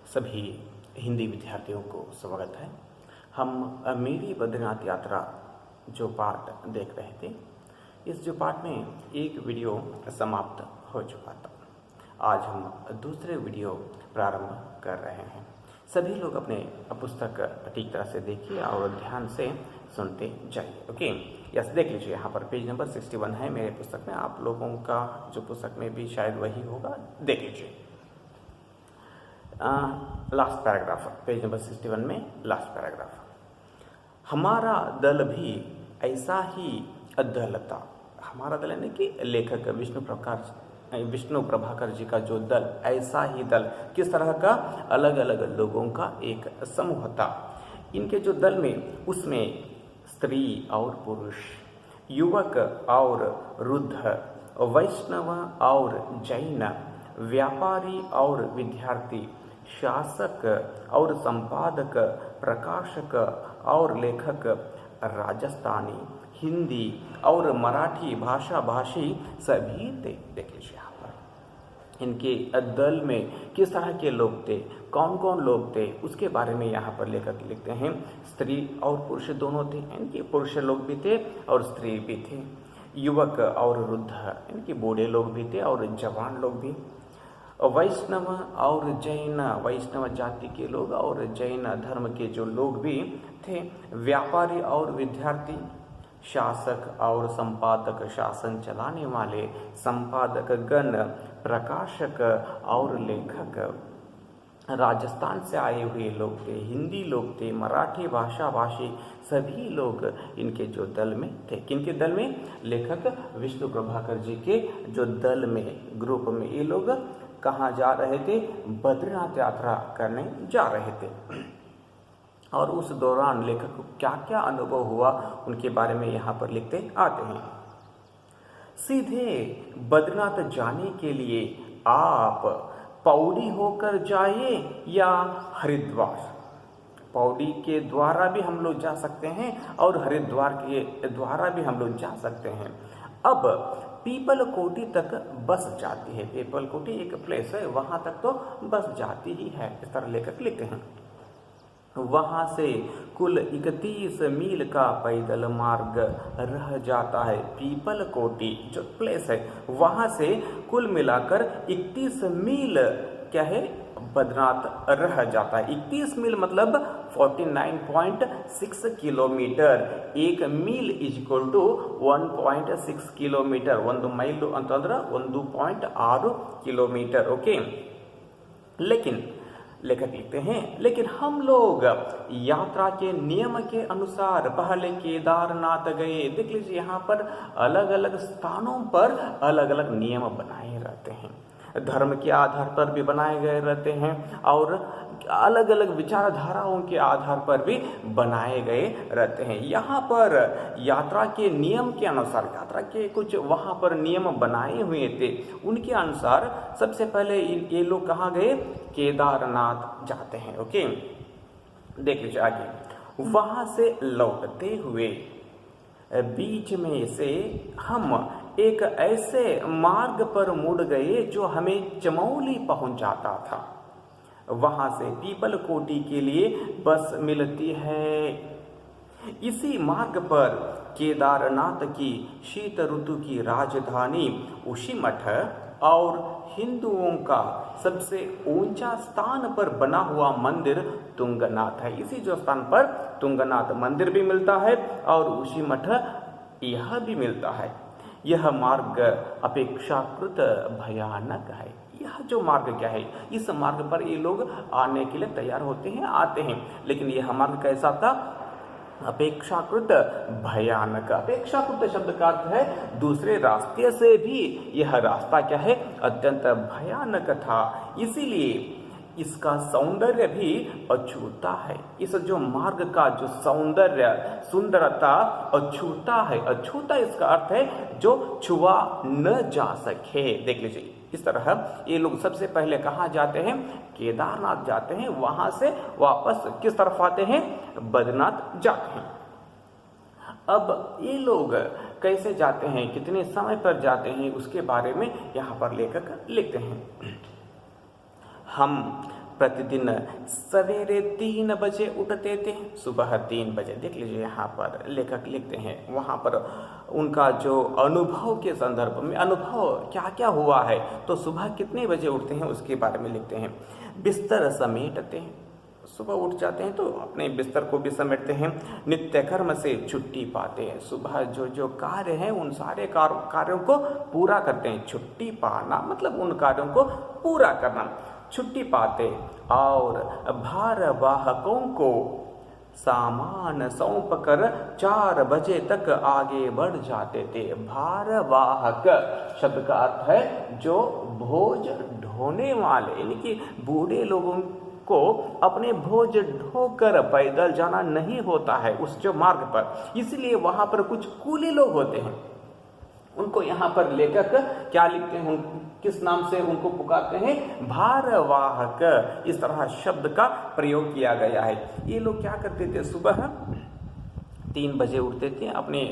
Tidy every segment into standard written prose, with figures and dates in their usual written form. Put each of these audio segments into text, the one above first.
सभी हिंदी विद्यार्थियों को स्वागत है। हम मेरी बद्रीनाथ यात्रा जो पाठ देख रहे थे, इस जो पाठ में एक वीडियो समाप्त हो चुका था। आज हम दूसरे वीडियो प्रारंभ कर रहे हैं। सभी लोग अपने पुस्तक ठीक तरह से देखिए और ध्यान से सुनते जाइए। ओके, यस, देख लीजिए, यहाँ पर पेज नंबर 61 है मेरे पुस्तक में। आप लोगों का जो पुस्तक में भी शायद वही होगा, देख लीजिए। लास्ट पैराग्राफ, पेज नंबर 61 में लास्ट पैराग्राफ। हमारा दल भी ऐसा ही दल था। हमारा दल यानी कि लेखक विष्णु प्रभाकर जी का जो दल, ऐसा ही दल, किस तरह का? अलग अलग लोगों का एक समूह था। इनके जो दल में, उसमें स्त्री और पुरुष, युवक और वृद्ध, वैष्णव और जैन, व्यापारी और विद्यार्थी, शासक और संपादक, प्रकाशक और लेखक, राजस्थानी, हिंदी और मराठी भाषा भाषी सभी थे। देख लीजिए यहाँ पर इनके दल में किस तरह के लोग थे, कौन कौन लोग थे, उसके बारे में यहाँ पर लेखक लिखते हैं। स्त्री और पुरुष दोनों थे, इनके पुरुष लोग भी थे और स्त्री भी थे। युवक और वृद्ध, इनके बूढ़े लोग भी थे और जवान लोग भी। वैष्णव और जैन, वैष्णव जाति के लोग और जैन धर्म के जो लोग भी थे। व्यापारी और विद्यार्थी, शासक और संपादक, शासन चलाने वाले, संपादक गण, प्रकाशक और लेखक, राजस्थान से आए हुए लोग थे, हिंदी लोग थे, मराठी भाषा भाषी सभी लोग इनके जो दल में थे। किनके दल में? लेखक विष्णु प्रभाकर जी के जो दल में, ग्रुप में ये लोग कहाँ जा रहे थे? बद्रीनाथ यात्रा करने जा रहे थे। और उस दौरान लेखक को क्या क्या अनुभव हुआ, उनके बारे में यहाँ पर लिखते आते हैं। सीधे बद्रीनाथ जाने के लिए आप पौड़ी होकर जाइए या हरिद्वार। पौड़ी के द्वारा भी हम लोग जा सकते हैं और हरिद्वार के द्वारा भी हम लोग जा सकते हैं। अब पीपल कोटी तक बस जाती है। पीपल कोटी एक प्लेस है, वहां तक तो बस जाती ही है, इस तरह लेखक लिखते हैं। वहां से कुल 31 मील का पैदल मार्ग रह जाता है। पीपल कोटी जो प्लेस है, वहां से कुल मिलाकर 31 मील क्या है? बद्रीनाथ रह जाता है। 31 मील मतलब 49.6 किलोमीटर। एक mile is equal to 1.6 kilometre. 1 mile ಅಂತಂದ್ರೆ 1.6 किलोमीटर। ओके, लेकिन लेखक लिखते हैं, लेकिन हम लोग यात्रा के नियम के अनुसार पहले केदारनाथ गए। देख लीजिए यहाँ पर अलग अलग स्थानों पर अलग अलग नियम बनाए रहते हैं, धर्म के आधार पर भी बनाए गए रहते हैं और अलग अलग विचारधाराओं के आधार पर भी बनाए गए रहते हैं। यहाँ पर यात्रा के नियम के अनुसार, यात्रा के कुछ वहाँ पर नियम बनाए हुए थे, उनके अनुसार सबसे पहले ये लोग कहाँ गए? केदारनाथ जाते हैं। ओके, देख लीजिए आगे। वहाँ से लौटते हुए बीच में से हम एक ऐसे मार्ग पर मुड़ गए जो हमें चमौली पहुंचाता था। वहां से पीपल कोटी के लिए बस मिलती है। इसी मार्ग पर केदारनाथ की शीत ऋतु की राजधानी ऊशीमठ और हिंदुओं का सबसे ऊंचा स्थान पर बना हुआ मंदिर तुंगनाथ है। इसी जो स्थान पर तुंगनाथ मंदिर भी मिलता है और ऊशीमठ यह भी मिलता है। यह मार्ग अपेक्षाकृत भयानक है। यह जो मार्ग क्या है? इस मार्ग पर ये लोग आने के लिए तैयार होते हैं, आते हैं, लेकिन यह मार्ग कैसा था? अपेक्षाकृत भयानक। अपेक्षाकृत शब्द का अर्थ है दूसरे रास्ते से भी यह रास्ता क्या है? अत्यंत भयानक था। इसीलिए इसका सौंदर्य भी अछूता है। इस जो मार्ग का जो सौंदर्य, सुंदरता अछूता है। अछूता इसका अर्थ है जो छुआ न जा सके। देख लीजिए, इस तरह ये लोग सबसे पहले कहाँ जाते हैं? केदारनाथ जाते हैं। वहां से वापस किस तरफ आते हैं? बद्रीनाथ जाते हैं। अब ये लोग कैसे जाते हैं, कितने समय पर जाते हैं, उसके बारे में यहाँ पर लेखक लिखते हैं। हम प्रतिदिन सवेरे 3 बजे उठते थे, सुबह 3 बजे। देख लीजिए यहाँ पर लेखक लिखते हैं, वहाँ पर उनका जो अनुभव के संदर्भ में अनुभव क्या क्या हुआ है, तो सुबह कितने बजे उठते हैं उसके बारे में लिखते हैं। बिस्तर समेटते हैं, सुबह उठ जाते हैं तो अपने बिस्तर को भी समेटते हैं। नित्य कर्म से छुट्टी पाते हैं, सुबह जो जो कार्य हैं उन सारे कार्यों को पूरा करते हैं। छुट्टी पाना मतलब उन कार्यों को पूरा करना। छुट्टी पाते और भारवाहकों को सामान सौंप कर 4 बजे तक आगे बढ़ जाते थे। भारवाहक शब्द का अर्थ है जो भोज ढोने वाले, यानी कि बूढ़े लोगों को अपने भोज ढोकर पैदल जाना नहीं होता है उस जो मार्ग पर, इसलिए वहां पर कुछ कूली लोग होते हैं। उनको यहाँ पर लेखक क्या लिखते हैं, किस नाम से उनको पुकारते हैं, भारवाहक। इस तरह शब्द का प्रयोग किया गया है। ये लोग क्या करते थे, सुबह 3 बजे उठते थे, अपने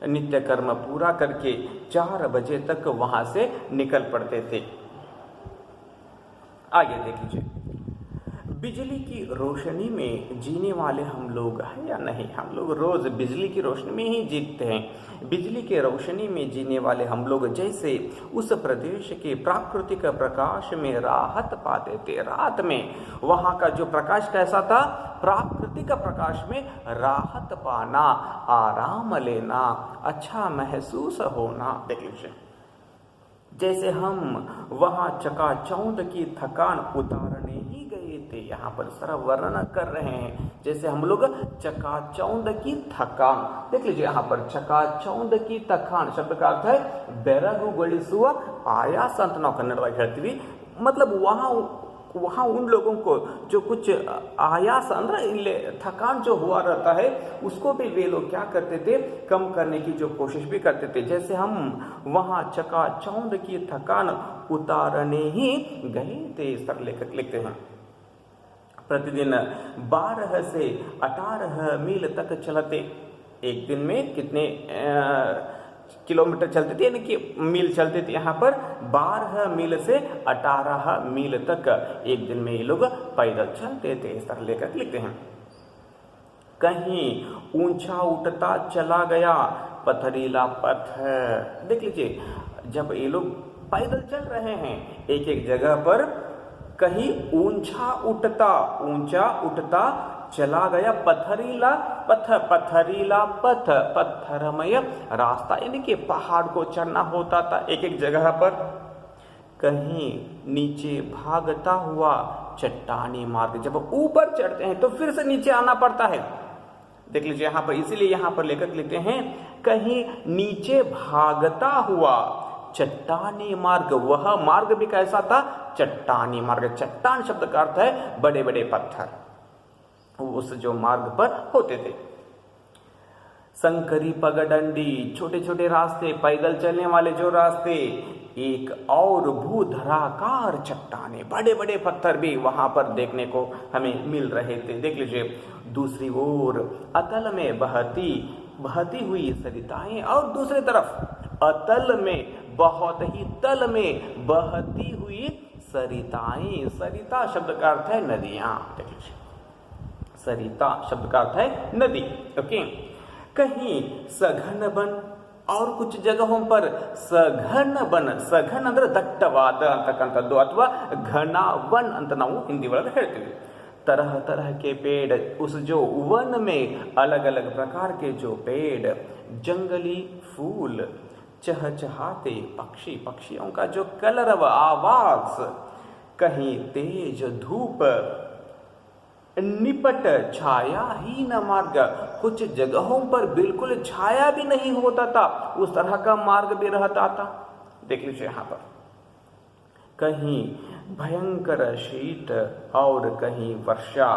नित्य कर्म पूरा करके 4 बजे तक वहां से निकल पड़ते थे। आगे देख लीजिए, बिजली की रोशनी में जीने वाले हम लोग हैं या नहीं। हम लोग रोज बिजली की रोशनी में ही जीते हैं। बिजली के रोशनी में जीने वाले हम लोग जैसे उस प्रदेश के प्राकृतिक प्रकाश में राहत पाते थे। रात में वहाँ का जो प्रकाश कैसा था, प्राकृतिक प्रकाश में राहत पाना, आराम लेना, अच्छा महसूस होना। देख लीजिए, जैसे हम वहाँ चकाचौंध की थकान उतारने ही गए थे, यहाँ पर सारा वर्णन कर रहे हैं। जैसे हम लोग चकाचौंध की थकान, देख लीजिए यहाँ पर चकाचौंध की थकान शब्द का अर्थ है बेरगुगोलिसुआ आयास ಅಂತ ನಾವು ಕನ್ನಡದಲ್ಲಿ ಹೇಳ್ತೀವಿ। मतलब वहाँ उन लोगों को जो कुछ आयास अंदर इल्ले थकान जो हुआ रहता है उसको भी वे लोग क्या करते थे, कम करने की जो कोशिश भी करते थे। जैसे हम वहाँ चकाचौंध की थकान उतारने ही गए थे, इस तरह लेखक लिखते हैं। प्रतिदिन 12 से 18 मील तक चलते। एक दिन में कितने किलोमीटर चलते थे, यानी कि मील चलते थे। यहाँ पर 12 मील से 18 मील तक एक दिन में ये लोग पैदल चलते थे, इस तरह लेकर लिखते हैं। कहीं ऊंचा उठता चला गया पथरीला पत्थर। देख लीजिए, जब ये लोग पैदल चल रहे हैं एक एक जगह पर, कहीं ऊंचा उठता चला गया पथरीला पथ, पत्थरमय रास्ता, यानी कि पहाड़ को चढ़ना होता था एक एक जगह पर। कहीं नीचे भागता हुआ चट्टानी मार्ग, जब ऊपर चढ़ते हैं तो फिर से नीचे आना पड़ता है। देख लीजिए यहाँ पर, इसीलिए यहाँ पर लेखक लिखते हैं कहीं नीचे भागता हुआ चट्टानी मार्ग। वह मार्ग भी कैसा था, चट्टानी मार्ग। चट्टान शब्द का अर्थ है बड़े बड़े पत्थर, उस जो मार्ग पर होते थे। संकरी पगडंडी, छोटे छोटे रास्ते, पैदल चलने वाले जो रास्ते। एक और भूधराकार चट्टाने, बड़े बड़े पत्थर भी वहां पर देखने को हमें मिल रहे थे। देख लीजिए, दूसरी ओर अतल में बहती हुई सरिताएं, और दूसरी तरफ अतल में बहुत ही तल में बहती हुई सरिताएं। सरिता शब्द का अर्थ है नदियां। देख लीजिए, सरिता शब्द का अर्थ है नदी। ओके, कहीं सघन वन, और कुछ जगहों पर सघन वन, सघन ಅಂದ್ರೆ ದಟ್ಟವಾದ ಅಂತಕ್ಕಂಥದ್ದು ಅಥವಾ ಘನ वन ಅಂತ ನಾವು ಹಿಂದಿ ಒಳಗೆ ಹೇಳ್ತೀವಿ। तरह तरह के पेड़, उस जो वन में अलग अलग प्रकार के जो पेड़, जंगली फूल, चहचहाते पक्षी, पक्षियों का जो कलरव आवाज, कहीं तेज धूप, निपट छायाहीन मार्ग, कुछ जगहों पर बिल्कुल छाया भी नहीं होता था, उस तरह का मार्ग भी रहता था। देख लीजिए यहाँ पर, कहीं भयंकर शीत और कहीं वर्षा,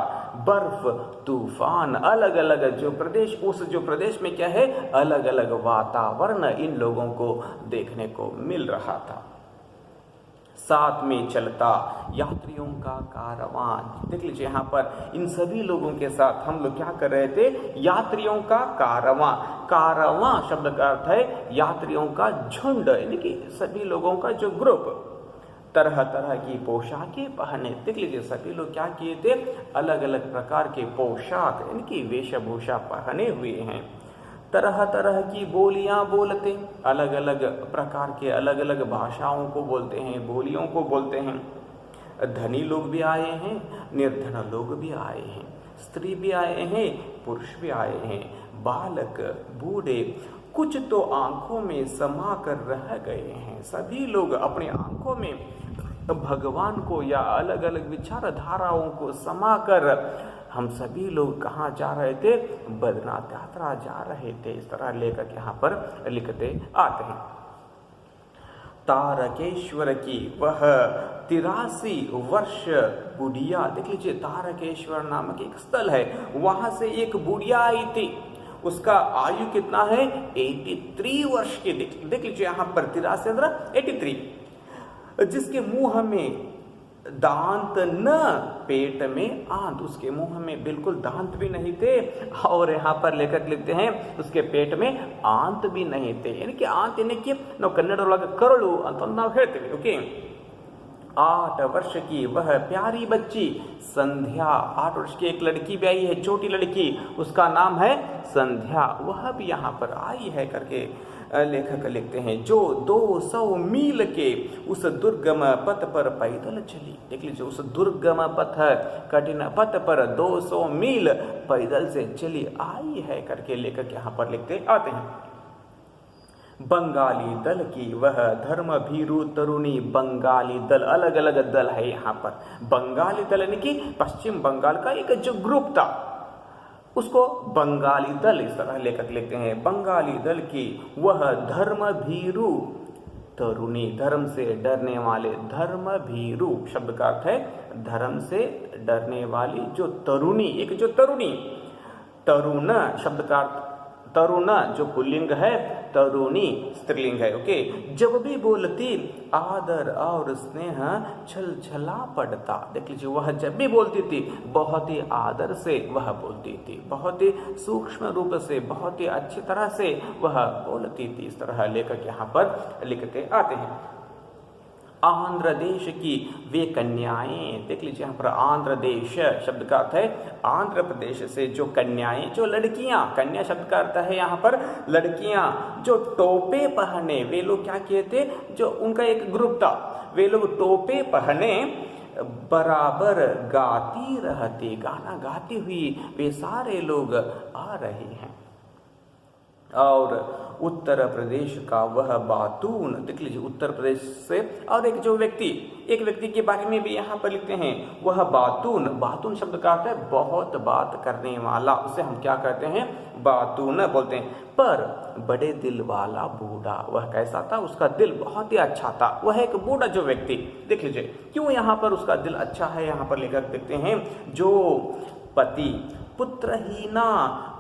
बर्फ, तूफान, अलग अलग जो प्रदेश, उस जो प्रदेश में क्या है, अलग अलग वातावरण इन लोगों को देखने को मिल रहा था। साथ में चलता यात्रियों का कारवां। देख लीजिए यहाँ पर, इन सभी लोगों के साथ हम लोग क्या कर रहे थे, यात्रियों का कारवां। कारवां शब्द का अर्थ है यात्रियों का झुंड, यानी कि सभी लोगों का जो ग्रुप। तरह तरह की पोशाकें पहने। देख लीजिए सभी लोग क्या किए थे, अलग अलग प्रकार के पोशाक इनकी वेशभूषा पहने हुए हैं। तरह तरह की बोलियां बोलते, अलग अलग प्रकार के अलग अलग भाषाओं को बोलते हैं, बोलियों को बोलते हैं। धनी लोग भी आए हैं, निर्धन लोग भी आए हैं, स्त्री भी आए हैं, पुरुष भी आए हैं, बालक बूढ़े, कुछ तो आंखों में समा कर रह गए हैं। सभी लोग अपनी आंखों में भगवान को या अलग अलग विचारधाराओं को समा कर हम सभी लोग कहाँ जा रहे थे, बद्रीनाथ यात्रा जा रहे थे। इस तरह लेखक यहाँ पर लिखते आते हैं। तारकेश्वर की वह 83 वर्ष बुढ़िया, देख लीजिए तारकेश्वर नामक एक स्थल है, वहां से एक बुढ़िया आई थी। उसका आयु कितना है, 83 वर्ष की। देख लीजिए यहाँ पर 83 83, जिसके मुंह में दांत न, पेट में आंत। उसके मुंह में बिल्कुल दांत भी नहीं थे, और यहाँ पर लेखक लिखते हैं उसके पेट में आंत भी नहीं थे। यानी कि आंत यानी कि ನಾವು ಕನ್ನಡದೊಳಗೆ ಕರಳು ಅಂತ ನಾವು ಹೇಳ್ತೀವಿ। ओके, 8 वर्ष की वह प्यारी बच्ची संध्या, 8 वर्ष की एक लड़की भी आई है, छोटी लड़की, उसका नाम है संध्या, वह भी यहाँ पर आई है करके लेखक लिखते हैं। जो 200 मील के उस दुर्गम पथ पर पैदल चली। देख लीजिए उस दुर्गम पथ, कठिन पथ पर 200 मील पैदल से चली आई है करके लेखक यहाँ पर लिखते आते हैं। बंगाली दल की वह धर्म भीरू तरुणी, बंगाली दल, अलग अलग दल है यहाँ पर। बंगाली दल यानी कि पश्चिम बंगाल का एक जो ग्रुप था उसको बंगाली दल, इस तरह लेखक लिखते हैं। बंगाली दल की वह धर्म भीरू तरुणी, धर्म से डरने वाले, धर्म भीरू शब्द का अर्थ है धर्म से डरने वाली जो तरुणी, एक जो तरुणी, तरुण शब्द का अर्थ, तरुण जो पुल्लिंग है, तरुणी स्त्रीलिंग है। ओके, जब भी बोलती आदर और स्नेह छल छला पड़ता। देख लीजिए वह जब भी बोलती थी बहुत ही आदर से वह बोलती थी, बहुत ही सूक्ष्म रूप से, बहुत ही अच्छी तरह से वह बोलती थी। इस तरह लेखक यहाँ पर लिखते आते हैं। आंध्र देश की वे कन्याएं, देख लीजिए यहाँ पर आंध्र देश शब्द का अर्थ है आंध्र प्रदेश से जो कन्याएं, जो लड़कियां, कन्या शब्द का अर्थ है यहाँ पर लड़कियां, जो टोपे पहने, वे लोग क्या किए थे, जो उनका एक ग्रुप था, वे लोग टोपे पहने बराबर गाती रहती, गाना गाती हुई वे सारे लोग आ रहे हैं। और उत्तर प्रदेश का वह बातून, देख लीजिए उत्तर प्रदेश से, और एक जो व्यक्ति, एक व्यक्ति के बारे में भी यहाँ पर लिखते हैं, वह बातून, बातून शब्द का अर्थ है बहुत बात करने वाला, उसे हम क्या कहते हैं, बातून बोलते हैं। पर बड़े दिल वाला बूढ़ा, वह कैसा था, उसका दिल बहुत ही अच्छा था। वह एक बूढ़ा जो व्यक्ति, देख लीजिए क्यों यहाँ पर उसका दिल अच्छा है, यहाँ पर लेकर देखते हैं, जो पति पुत्रहीना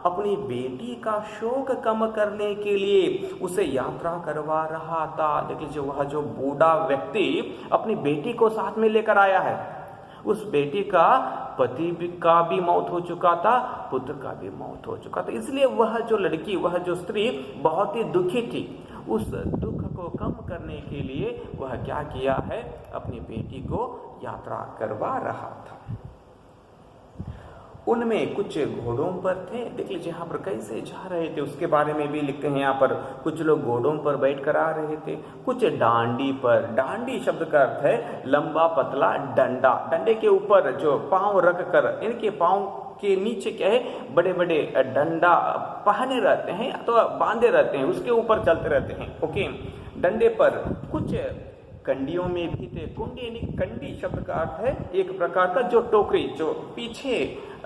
अपनी बेटी का शोक कम करने के लिए उसे यात्रा करवा रहा था। देख लीजिए वह जो बूढ़ा व्यक्ति अपनी बेटी को साथ में लेकर आया है, उस बेटी का पति का भी मौत हो चुका था, पुत्र का भी मौत हो चुका था, इसलिए वह जो लड़की, वह जो स्त्री बहुत ही दुखी थी। उस दुख को कम करने के लिए वह क्या किया है, अपनी बेटी को यात्रा करवा रहा था। उनमें कुछ घोड़ों पर थे, देख लीजिए यहाँ पर कैसे जा रहे थे उसके बारे में भी लिखते हैं। यहाँ पर कुछ लोग घोड़ों पर बैठ कर आ रहे थे, कुछ डांडी पर, डांडी शब्द का अर्थ है लंबा पतला डंडा, डंडे के ऊपर जो पांव रख कर, इनके पांव के नीचे क्या है, बड़े बड़े डंडा पहने रहते हैं अथवा बांधे रहते हैं, उसके ऊपर चलते रहते हैं। ओके, डंडे पर कुछ कंडियों में भी थे। कुंडी यानी कंडी शब्द का अर्थ है एक प्रकार का जो टोकरी जो पीछे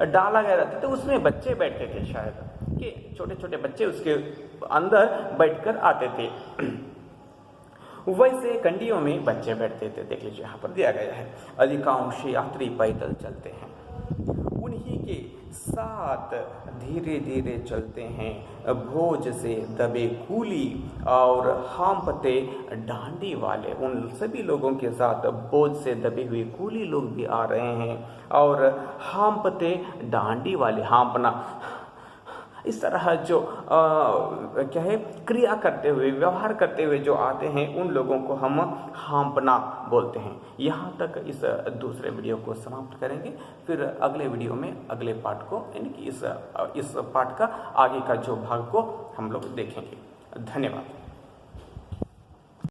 डाला गया रहता था, उसमें बच्चे बैठे थे, शायद कि छोटे छोटे बच्चे उसके अंदर बैठकर आते थे, वैसे कंडियों में बच्चे बैठते थे। देख लीजिए यहाँ पर दिया गया है। अधिकांश यात्री पैदल चलते हैं, उन्हीं के साथ धीरे धीरे चलते हैं भोज से दबे कूली और हांपते डांडी वाले। उन सभी लोगों के साथ बोझ से दबे हुए कूली लोग भी आ रहे हैं और हांपते डांडी वाले, हाँपना इस तरह जो क्या है क्रिया करते हुए, व्यवहार करते हुए जो आते हैं, उन लोगों को हम हाँपना बोलते हैं। यहाँ तक इस दूसरे वीडियो को समाप्त करेंगे। फिर अगले वीडियो में अगले पार्ट को, यानी कि इस पार्ट का आगे का जो भाग को हम लोग देखेंगे। धन्यवाद।